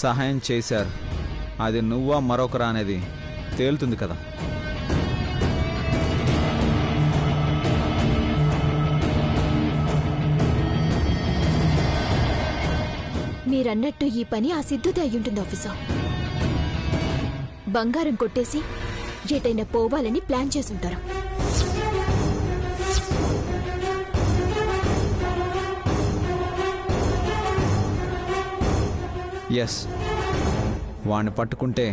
సహాయం చేశారు. అది నువ్వా మరొకరా అనేది తేలుతుంది కదా. మీరన్నట్టు ఈ పని ఆ సిద్ధుదే అయ్యుంటుంది ఆఫీసర్. బంగారం కొట్టేసి ఎటైనా పోవాలని ప్లాన్ చేసుంటారు. ఎస్, వాణ్ణి పట్టుకుంటే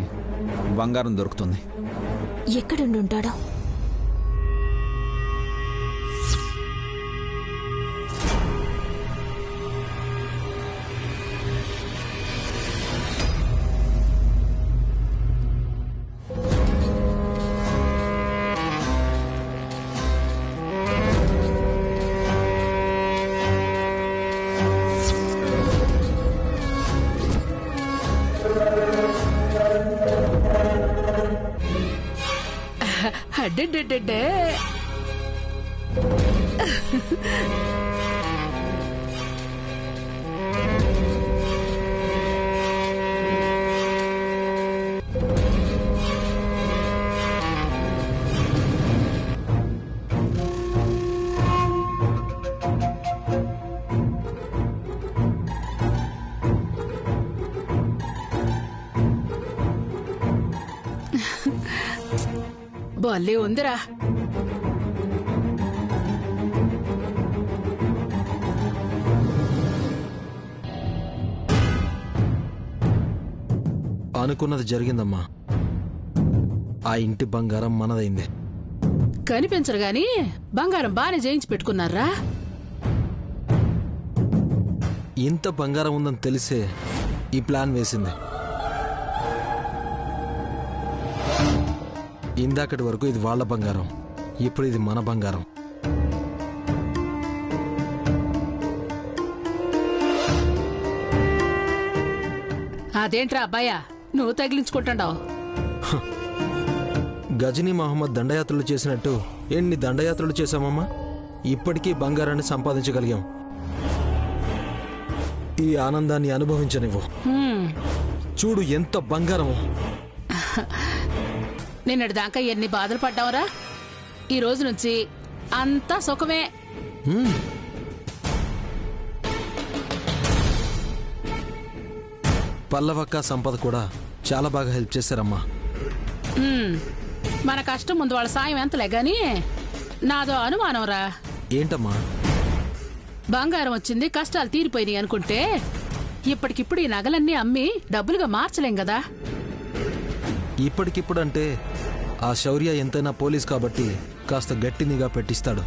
బంగారం దొరుకుతుంది. ఎక్కడుంటాడో? అడ్డే భలే ఉందిరా. అనుకున్నది జరిగిందమ్మా. ఆ ఇంటి బంగారం మనదైంది. కనిపించరు గాని బంగారం బానే చేయించి పెట్టుకున్నారా? ఇంత బంగారం ఉందని తెలిసే ఈ ప్లాన్ వేసింది. ఇందాకటి వరకు ఇది వాళ్ళ బంగారం, ఇప్పుడు ఇది మన బంగారం. అదేంట్రా అబ్బాయ నువ్వు తగిలించుకుంటున్నావు? గజనీ మహమ్మద్ దండయాత్రలు చేసినట్టు ఎన్ని దండయాత్రలు చేశామమ్మా, ఇప్పటికీ బంగారాన్ని సంపాదించగలిగాం. ఈ ఆనందాన్ని అనుభవించనివ్వు. చూడు ఎంత బంగారము. నిన్నటి దాకా ఎన్ని బాధలు పడ్డావురా, ఈ రోజు నుంచి అంతా సుఖమే. పల్లవక్క సంపద కూడా చాలా బాగా హెల్ప్ చేశారమ్మా. మన కష్టం ముందు వాళ్ళ సాయం ఎంతలే గాని నాదో అనుమానంరా. ఏంటమ్మా? బంగారం వచ్చింది, కష్టాలు తీరిపోయినాయి అనుకుంటే ఇప్పటికిప్పుడు ఈ నగలన్నీ అమ్మి డబ్బులుగా మార్చలేం కదా. ఇప్పటికిప్పుడు అంటే ఆ శౌర్య ఎంతైనా పోలీస్ కాబట్టి కాస్త గట్టి నిఘా పెట్టిస్తాడు.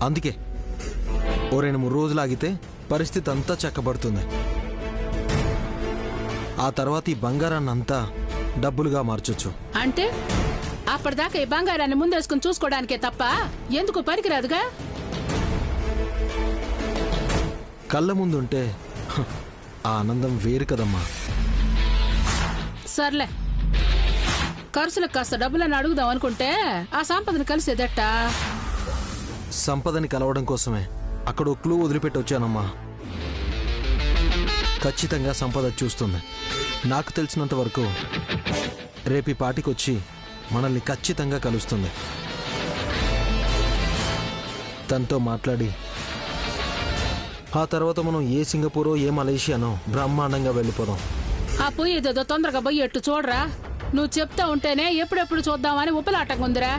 అందుకే ఓ 2-3 రోజులు ఆగితే పరిస్థితి అంతా చక్కబడుతుంది. ఆ తర్వాత ఈ బంగారాన్ని అంతా డబ్బులుగా మార్చొచ్చు. అంటే అప్పటిదాకా ఈ బంగారాన్ని ముందేసుకుని చూసుకోవడానికే తప్ప ఎందుకు పనికిరాదుగా. కళ్ళ ముందుంటే ఆ ఆనందం వేరు కదమ్మా. సర్లే, ఖర్చులకు కాస్త డబ్బులని అడుగుదాం అనుకుంటే ఆ సంపదని కలిసేదట్టా? సంపదని కలవడం కోసమే అక్కడ ఓ క్లూ వదిలిపెట్టి వచ్చానమ్మా. ఖచ్చితంగా సంపద చూస్తుంది. నాకు తెలిసినంత వరకు రేపు పాటికొచ్చి మనల్ని ఖచ్చితంగా కలుస్తుంది. తనతో మాట్లాడి ఆ తర్వాత మనం ఏ సింగపూరో ఏ మలేషియానో బ్రహ్మాండంగా వెళ్ళిపోదాం. ఆ పోయేదేదో తొందరగా పోయేట్టు చూడరా. నువ్వు చెప్తా ఉంటేనే ఎప్పుడెప్పుడు చూద్దామని ఉప్పలాటంగా ఉందిరా.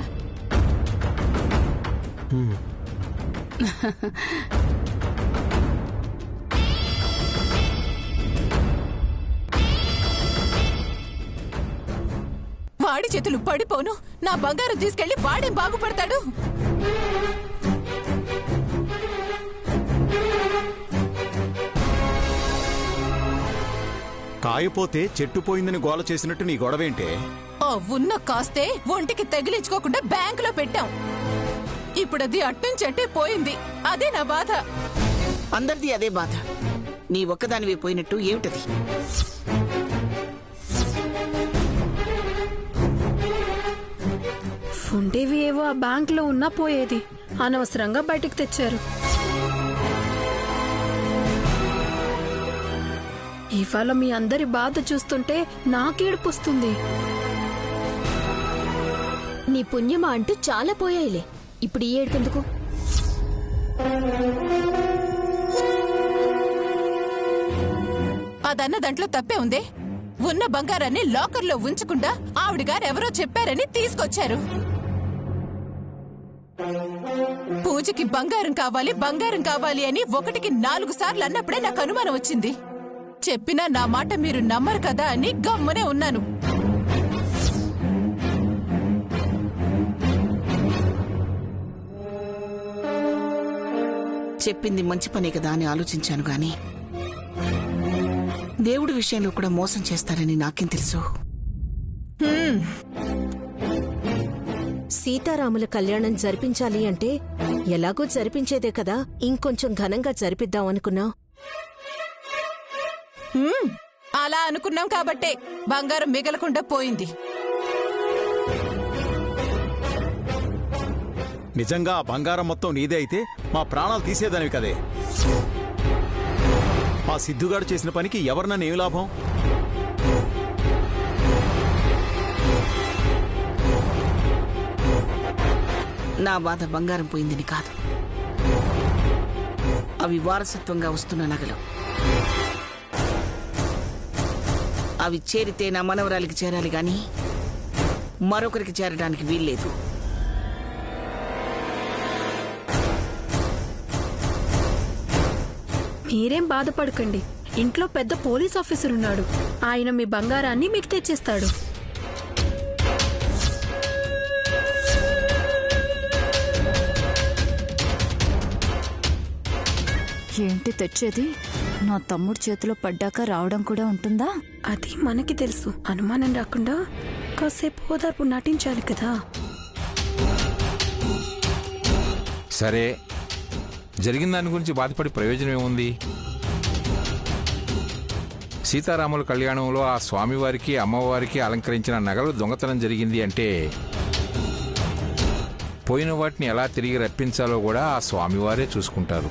వాడి చేతులు పడిపోను, నా బంగారం తీసుకెళ్లి వాడేం బాగుపడతాడు. కాయపోతే చెట్టు పోయిందని గోల చేసినట్టు నీ గొడవేంటే? ఉన్న కాస్తే ఒంటికి తగిలించుకోకుండా బ్యాంకులో పెట్టాం. ఇప్పుడది అట్నుంచట్టే పోయింది. అదే నా బాధ. అందరిది అదే బాధ. నీ ఒక్కదానివి పోయినట్టు ఏమిటది? ఉండేవి ఏవో ఆ బ్యాంకులో ఉన్నా పోయేది, అనవసరంగా బయటికి తెచ్చారు. ఇవాళ మీ అందరి బాధ చూస్తుంటే నాకేడుపొస్తుంది. నీ పుణ్యమా అంటూ చాలా పోయాయిలే, ఇప్పుడు ఈ ఏడుపెందుకు? అదన్న దాంట్లో తప్పే ఉందే. ఉన్న బంగారాన్ని లాకర్లో ఉంచకుండా ఆవిడ గారు ఎవరో చెప్పారని తీసుకొచ్చారు. పూజకి బంగారం కావాలి అని 1కి 4 సార్లు అన్నప్పుడే నాకు అనుమానం వచ్చింది. చెప్పినా నా మాట మీరు నమ్మరు కదా అని గమ్మునే ఉన్నాను. చెప్పింది మంచి పనే కదా అని ఆలోచించాను గాని దేవుడి విషయంలో కూడా మోసం చేస్తారని నాకేం తెలుసు. సీతారాముల కళ్యాణం జరిపించాలి అంటే ఎలాగో జరిపించేదే కదా, ఇంకొంచెం ఘనంగా జరిపిద్దాం అనుకున్నా. అలా అనుకున్నాం కాబట్టే బంగారం మిగలకుండా పోయింది. నిజంగా ఆ బంగారం మొత్తం నీదే అయితే మా ప్రాణాలు తీసేదానివి కదే. ఆ సిద్ధుగాడు చేసిన పనికి ఎవరినన్నా ఏం లాభం? నా బాధ బంగారం పోయిందని కాదు, అవి వారసత్వంగా వస్తున్న నగలు. అవి చేరితే నా మనవరాలికి చేరాలి గాని మరొకరికి చేరడానికి వీల్లేదు. మీరేం బాధపడకండి, ఇంట్లో పెద్ద పోలీస్ ఆఫీసర్ ఉన్నాడు. ఆయన మీ బంగారాన్ని మీకు తెచ్చేస్తాడు. ఏంటి తెచ్చేది? నా తమ్ముడు చేతిలో పడ్డాక రావడం కూడా ఉంటుందా? అది మనకి తెలుసు. అనుమానం రాకుండా కాసేపు ఓదార్పు నటించాలి కదా. సరే, జరిగిన దాని గురించి బాధపడి ప్రయోజనం ఏముంది? సీతారాముల కళ్యాణంలో ఆ స్వామివారికి అమ్మవారికి అలంకరించిన నగలు దొంగతనం జరిగింది అంటే పోయిన వాటిని ఎలా తిరిగి రప్పించాలో కూడా ఆ స్వామివారే చూసుకుంటారు.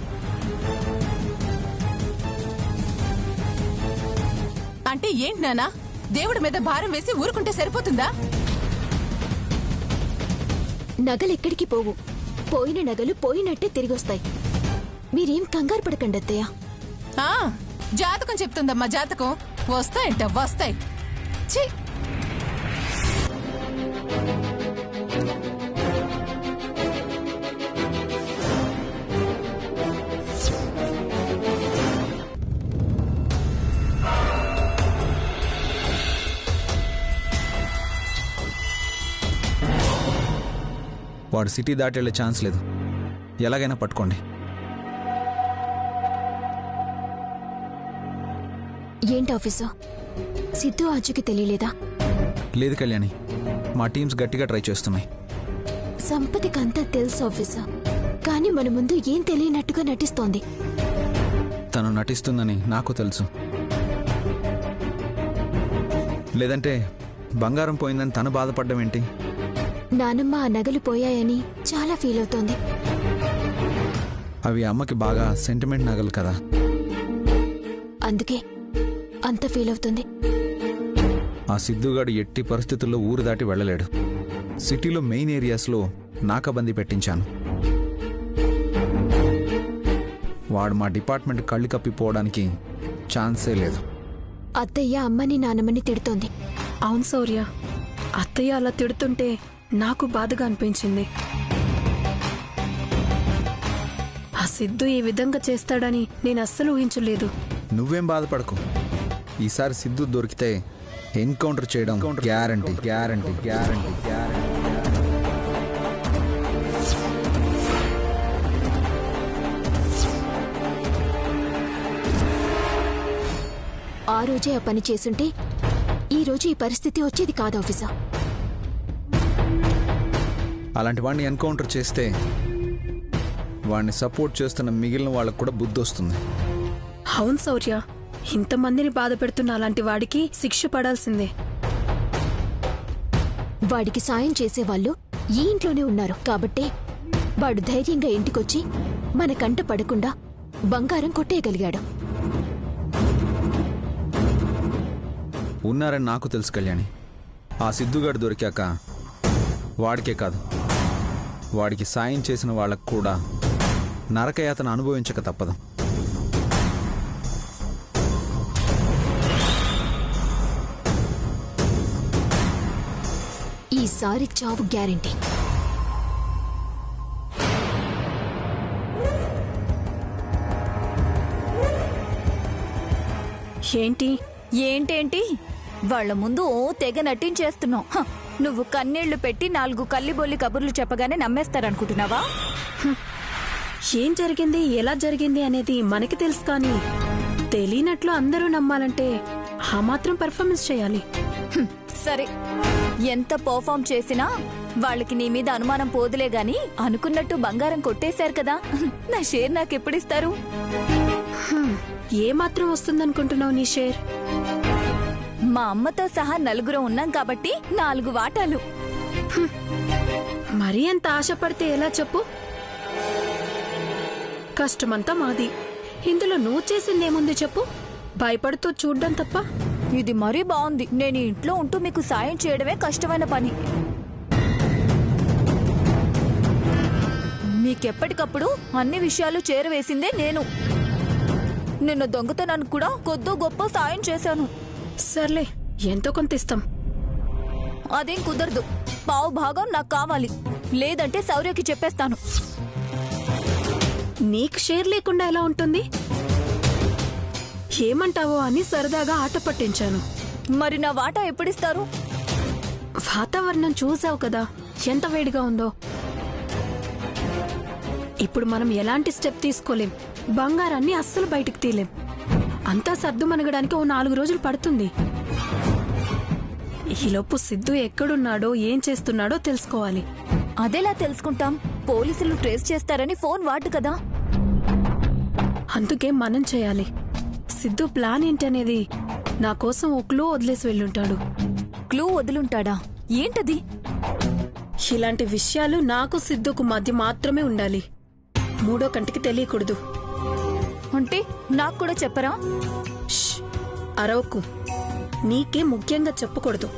అంటే ఏంటి నానా, దేవుడి మీద భారం వేసి ఊరుకుంటే సరిపోతుందా? నగలెక్కడికి పోవు, పోయిన నగలు పోయినట్టే తిరిగొస్తాయి. మీరేం కంగారు పడకండి అత్తయ్య. జాతకం చెప్తుందమ్మా, జాతకం. వస్తాయంట, వస్తాయి. ఛీ! వాడు సిటీ దాటి వెళ్ళే ఛాన్స్ లేదు. ఎలాగైనా పట్టుకోండి. ఏంటి ఆఫీసర్, సిద్ధు ఆజుకి తెలియలేదా? లేదు కళ్యాణి, మా టీమ్స్ గట్టిగా ట్రై చేస్తున్నాయి. సంపతికి అంతా తెలుసు ఆఫీసర్, కానీ మన ముందు ఏం తెలియనట్టుగా నటిస్తోంది. తను నటిస్తుందని నాకు తెలుసు. లేదంటే బంగారం పోయిందని తను బాధపడ్డం ఏంటి? నానమ్మ ఆ నగలు పోయాయని చాలా ఫీల్ అవుతోంది. అవి అమ్మకి బాగా సెంటిమెంట్ నగలు కదా, అందుకే అంత ఫీల్ అవుతుంది. ఆ సిద్ధుగాడు ఎట్టి పరిస్థితుల్లో ఊరు దాటి వెళ్ళలేడు. సిటీలో మెయిన్ ఏరియాస్లో నాకబందీ పెట్టించాను. వాడు మా డిపార్ట్మెంట్ కళ్ళు కప్పిపోవడానికి ఛాన్సే లేదు. అత్తయ్య అమ్మని నానమ్మని తిడుతోంది. అవును శౌర్య, అత్తయ్య అలా తిడుతుంటే నాకు బాధగా అనిపించింది. ఆ సిద్ధు ఈ విధంగా చేస్తాడని నేను అస్సలు ఊహించలేదు. నువ్వేం బాధపడకు, ఈసారి సిద్ధు దొరికితే ఎన్కౌంటర్ చేయడం గ్యారంటీ గ్యారంటీ గ్యారంటీ గ్యారంటీ. ఆ రోజే ఆ పని చేసుంటే ఈ రోజు ఈ పరిస్థితి వచ్చేది కాదు ఆఫీసర్. అలాంటి వాడిని ఎన్కౌంటర్ చేస్తే వాడిని సపోర్ట్ చేస్తున్న మిగిలిన వాళ్ళకు కూడా బుద్ధి వస్తుంది. అవును శౌర్య, ఇంతమందిని బాధ పెడుతున్న అలాంటి వాడికి శిక్ష పడాల్సిందే. వాడికి సాయం చేసేవాళ్ళు ఈ ఇంట్లోనే ఉన్నారు కాబట్టే వాడు ధైర్యంగా ఇంటికొచ్చి మన కంట పడకుండా బంగారం కొట్టేయగలిగాడు. ఉన్నారని నాకు తెలుసు కళ్యాణి. ఆ సిద్ధుగాడు దొరికాక వాడికే కాదు, వాడికి సాయం చేసిన వాళ్ళకు కూడా నరకయాతన అనుభవించక తప్పదు. ఈసారి చావు గ్యారెంటీ. ఏంటేంటి వాళ్ళ ముందు ఓ తెగ నటించేస్తున్నావు. నువ్వు కన్నీళ్లు పెట్టి 4 కల్లిబొల్లి కబుర్లు చెప్పగానే నమ్మేస్తారనుకుంటున్నావా? ఏం జరిగింది, ఎలా జరిగింది అనేది మనకి తెలుసు, కానీ తెలియనట్లు అందరూ నమ్మాలంటే ఆ మాత్రం పెర్ఫార్మెన్స్ చేయాలి. సరే, ఎంత పర్ఫామ్ చేసినా వాళ్ళకి నీ మీద అనుమానం పోదులే గాని అనుకున్నట్టు బంగారం కొట్టేశారు కదా, నా షేర్ నాకెప్పుడిస్తారు? ఏ మాత్రం వస్తుందనుకుంటున్నావు నీ షేర్? మా అమ్మతో సహా 4 ఉన్నాం కాబట్టి 4 వాటాలు. మరీ అంత ఆశపడితే ఎలా చెప్పు? కష్టమంతా మాది, ఇందులో నువ్వు చేసిందేముంది చెప్పు? భయపడుతూ చూడ్డం తప్ప. ఇది మరీ బాగుంది. నేను ఇంట్లో ఉంటూ మీకు సాయం చేయడమే కష్టమైన పని. మీకెప్పటికప్పుడు అన్ని విషయాలు చేరవేసిందే నేను. నిన్న దొంగతనానికి కూడా కొద్దో గొప్ప సాయం చేశాను. సర్లే, ఎంతో కొంత ఇస్తాం. అదేం కుదరదు. పావు భాగం నాకు కావాలి, లేదంటే శౌర్యకి చెప్పేస్తాను. నీకు షేర్ లేకుండా ఎలా ఉంటుంది? ఏమంటావో అని సరదాగా ఆట పట్టించాను. మరి నా వాటా ఎప్పుడిస్తారు? వాతావరణం చూసావు కదా ఎంత వేడిగా ఉందో. ఇప్పుడు మనం ఎలాంటి స్టెప్ తీసుకోలేం, బంగారాన్ని అస్సలు బయటికి తీలేం. అంతా సర్దు మనగడానికి ఓ 4 రోజులు పడుతుంది. ఈలోపు సిద్ధు ఎక్కడున్నాడో ఏం చేస్తున్నాడో తెలుసుకోవాలి. అదెలా తెలుసుకుంటాం? పోలీసులు ట్రేస్ చేస్తారని ఫోన్ వాడు కదా. అందుకే మనం చేయాలి. సిద్ధు ప్లాన్ ఏంటనేది నా కోసం ఓ క్లూ వదిలేసి వెళ్ళుంటాడు. క్లూ వదులుంటాడా? ఏంటది? ఇలాంటి విషయాలు నాకు సిద్ధుకు మధ్య మాత్రమే ఉండాలి, మూడో కంటికి తెలియకూడదు. అంటే నాకు కూడా చెప్పరా? అరవకు, నీకే ముఖ్యంగా చెప్పకూడదు.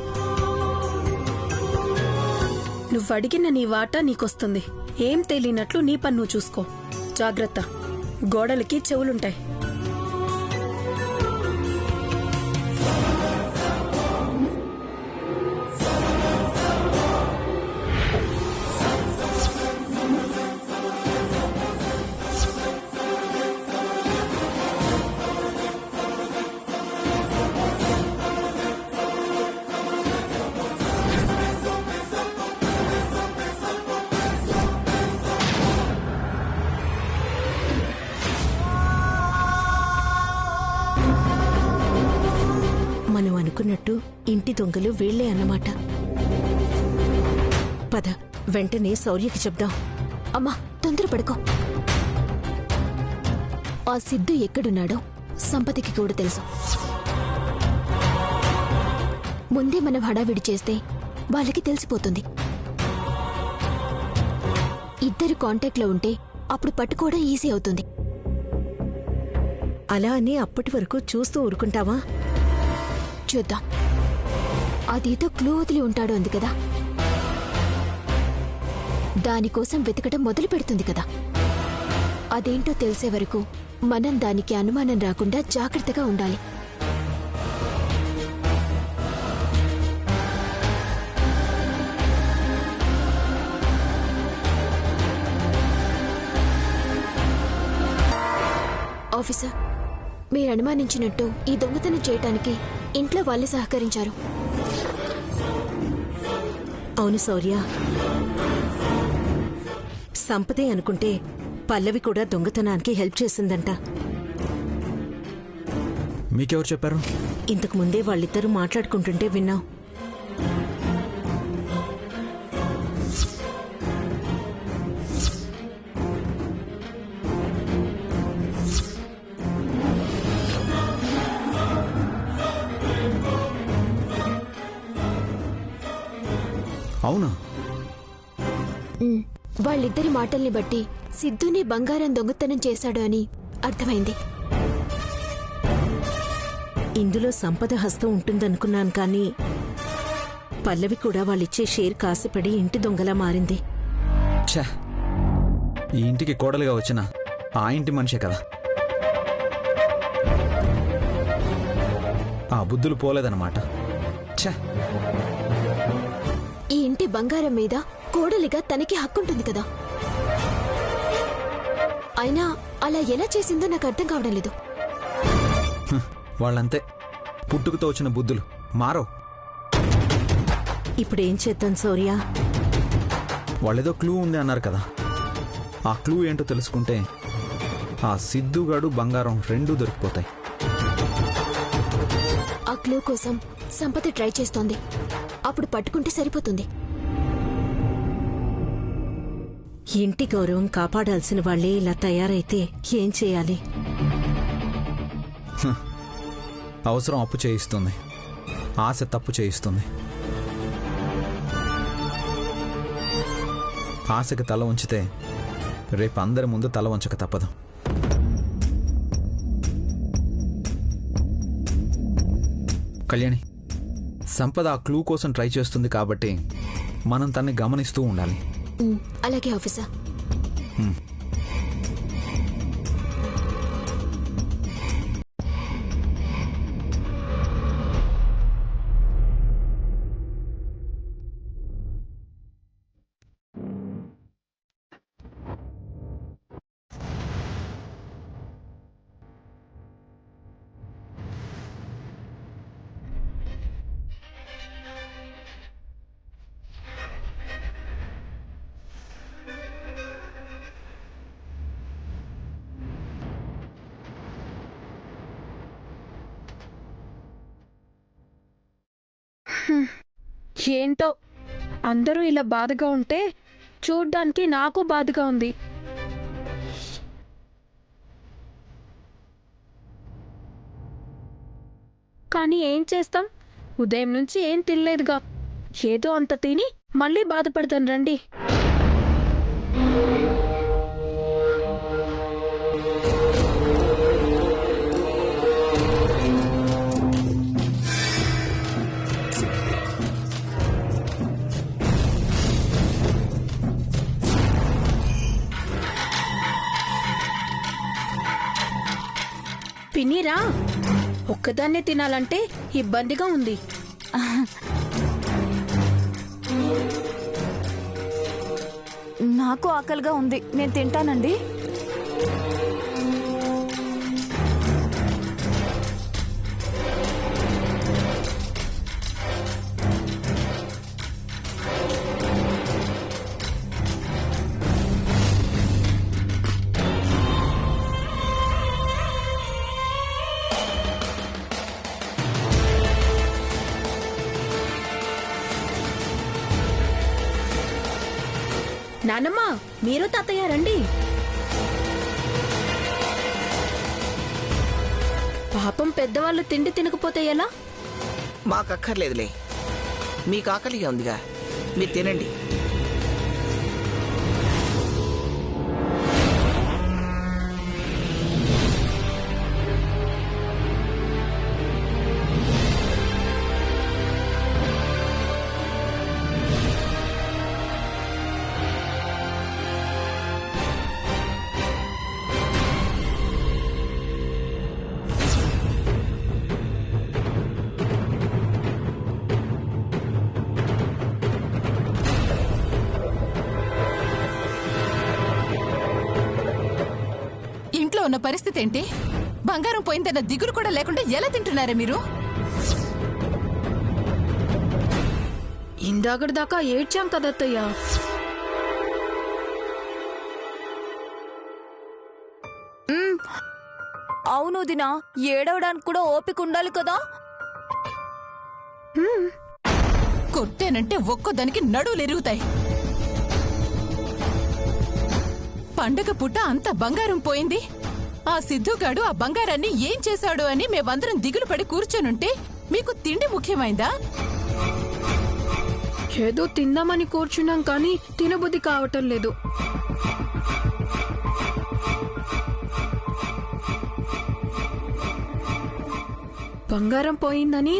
నువ్వడిగిన నీ వాటా నీకొస్తుంది. ఏం తెలియనట్లు నీ పని నువ్వు చూసుకో. జాగ్రత్త, గోడలకి చెవులుంటాయి. మనం అనుకున్నట్టు ఇంటి దొంగలు వీళ్లే అన్నమాట. పద, వెంటనే శౌర్యకి చెప్దాం. అమ్మా, తొందరపడుకో. ఆ సిద్ధు ఎక్కడున్నాడో సంపతికి కూడా తెలుసు. ముందే మనం హడావిడి చేస్తే వాళ్ళకి తెలిసిపోతుంది. ఇద్దరు కాంటాక్ట్లో ఉంటే అప్పుడు పట్టుకోవడం ఈజీ అవుతుంది. అలా అని అప్పటి వరకు చూస్తూ ఊరుకుంటావా? చూద్దాం. అదేదో క్లూ వదిలి ఉంటాడు అంది కదా, దానికోసం వెతకడం మొదలు పెడుతుంది కదా. అదేంటో తెలిసే వరకు మనం దానికి అనుమానం రాకుండా జాగ్రత్తగా ఉండాలి. ఆఫీసర్, మీరు అనుమానించినట్టు ఈ దొంగతనం చేయటానికి ఇంట్లో వాళ్ళే సహకరించారు. అవును శౌర్య, సంపదే అనుకుంటే పల్లవి కూడా దొంగతనానికి హెల్ప్ చేసిందంట. మీకెవరు చెప్పారు? ఇంతకు ముందే వాళ్ళిద్దరూ మాట్లాడుకుంటుంటే విన్నాం. అవునా? వాళ్ళిద్దరి మాటల్ని బట్టి సిద్ధుని బంగారం దొంగతనం చేశాడు అని అర్థమైంది. ఇందులో సంపద హస్తం ఉంటుందనుకున్నాను కానీ పల్లవి కూడా వాళ్ళిచ్చే షేర్ కాసిపడి ఇంటి దొంగలా మారింది. ఛే, ఈ ఇంటికి కోడలుగా వచ్చిన ఆ ఇంటి మనిషే కదా. ఆ బుద్ధులు పోలేదన్నమాట. ఛే, ఈ ఇంటి బంగారం మీద కోడలిగా తనకి హక్కుంటుంది కదా. అయినా అలా ఎలా చేసిందో నాకు అర్థం కావడం లేదు. వాళ్ళంతే, పుట్టుకతో వచ్చిన బుద్ధులు మారో. ఇప్పుడేం చేద్దాం శౌర్య? వాళ్ళేదో క్లూ ఉంది అన్నారు కదా, ఆ క్లూ ఏంటో తెలుసుకుంటే ఆ సిద్ధుగాడు బంగారం రెండూ దొరికిపోతాయి. ఆ క్లూ కోసం సంపద ట్రై చేస్తోంది. అప్పుడు పట్టుకుంటే సరిపోతుంది. ఇంటి గౌరవం కాపాడాల్సిన వాళ్ళే ఇలా తయారైతే ఏం చేయాలి? అవసరం అప్పు చేయిస్తుంది, ఆశ తప్పు చేయిస్తుంది. ఆశకి తల ఉంచితే రేపు అందరి ముందు తల వంచక తప్పదు. కళ్యాణి, సంపద ఆ క్లూ కోసం ట్రై చేస్తుంది కాబట్టి మనం తన్ని గమనిస్తూ ఉండాలి. అలాగే ఆఫీసర్. ఏంటో అందరూ ఇలా బాధగా ఉంటే చూడ్డానికి నాకు బాధగా ఉంది. కానీ ఏం చేస్తాం, ఉదయం నుంచి ఏం తినలేదుగా. ఏదో అంత తిని మళ్ళీ బాధపడతాను రండి. పిన్నీరా, ఒక్కదాన్నే తినాలంటే ఇబ్బందిగా ఉంది. నాకు ఆకలిగా ఉంది, నేను తింటానండి. నానమ్మ, మీరు తాతయ్య రండి. పాపం పెద్దవాళ్ళు తిండి తినకపోతే ఎలా? మాకక్కర్లేదులే, మీకు ఆకలిగా ఉందిగా, మీరు తినండి. ఉన్న పరిస్థితి ఏంటి? బంగారం పోయిందన్న దిగులు కూడా లేకుండా ఎలా తింటున్నారే మీరు? ఇందాకటిదాకా ఏడ్చాం కదత్తయ్య. అవును దినా, ఏడవడానికి కూడా ఓపిక ఉండాలి కదా. కొట్టేనంటే ఒక్కోదానికి నడువులు ఎరుగుతాయి. పండగ పూట అంత బంగారం పోయింది. ఆ సిద్ధుగాడు ఆ బంగారాన్ని ఏం చేశాడు అని మేమందరం దిగులు పడి కూర్చొనుంటే మీకు తిండి ముఖ్యమైందా? ఏదో తిందామని కూర్చున్నాం కానీ తినబుద్ధి కావటం లేదు. బంగారం పోయిందని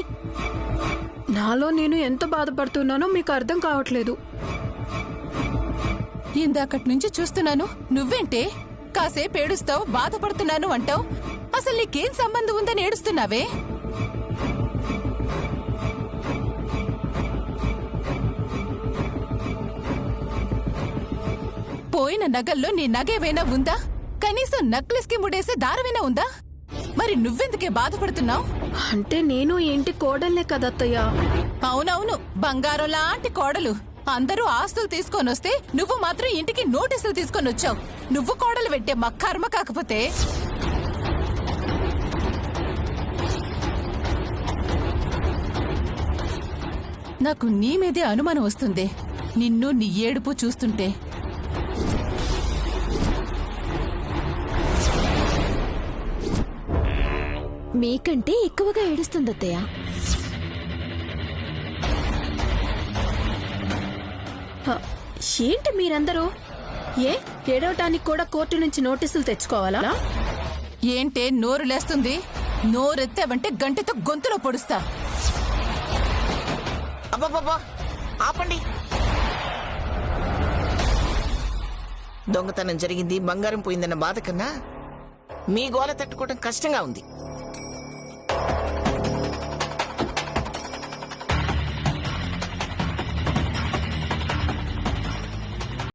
నాలో నేను ఎంత బాధపడుతున్నానో మీకు అర్థం కావట్లేదు. ఇందాకటి నుంచి చూస్తున్నాను. నువ్వేంటే కాసేపు ఏడుస్తావు, బాధపడుతున్నాను అంటావు. అసలు నీకేం సంబంధం ఉందని ఏడుస్తున్నావే? పోయిన నగల్లో నీ నగేవైనా ఉందా? కనీసం నెక్లెస్ కి ముడేసే దారమైనా ఉందా? మరి నువ్వెందుకే బాధపడుతున్నావు? అంటే నేను ఏంటి కోడలే కదత్తయ్య. అవునవును, బంగారం లాంటి కోడలు. అందరూ ఆస్తులు తీసుకొని వస్తే నువ్వు మాత్రం ఇంటికి నోటీసులు తీసుకొని వచ్చావు. నువ్వు కోడలు పెట్టే మా కర్మ కాకపోతే. నాకు నీ మీదే అనుమానం వస్తుంది, నిన్ను నీ ఏడుపు చూస్తుంటే. మీకంటే ఎక్కువగా ఏడుస్తుంది అత్తయ్య. ఏంటి మీరందరూ? ఏడవటానికి కూడా కోర్టు నుంచి నోటీసులు తెచ్చుకోవాలా? ఏంటే నోరు లేస్తుంది? నోరెత్తావంటే గంటతో గొంతులో పొడుస్తా. అబ్బబ్బబ్బా, ఆపండి. దొంగతనం జరిగింది, బంగారం పోయిందన్న బాధ కన్నా మీ గోల తట్టుకోవడం కష్టంగా ఉంది.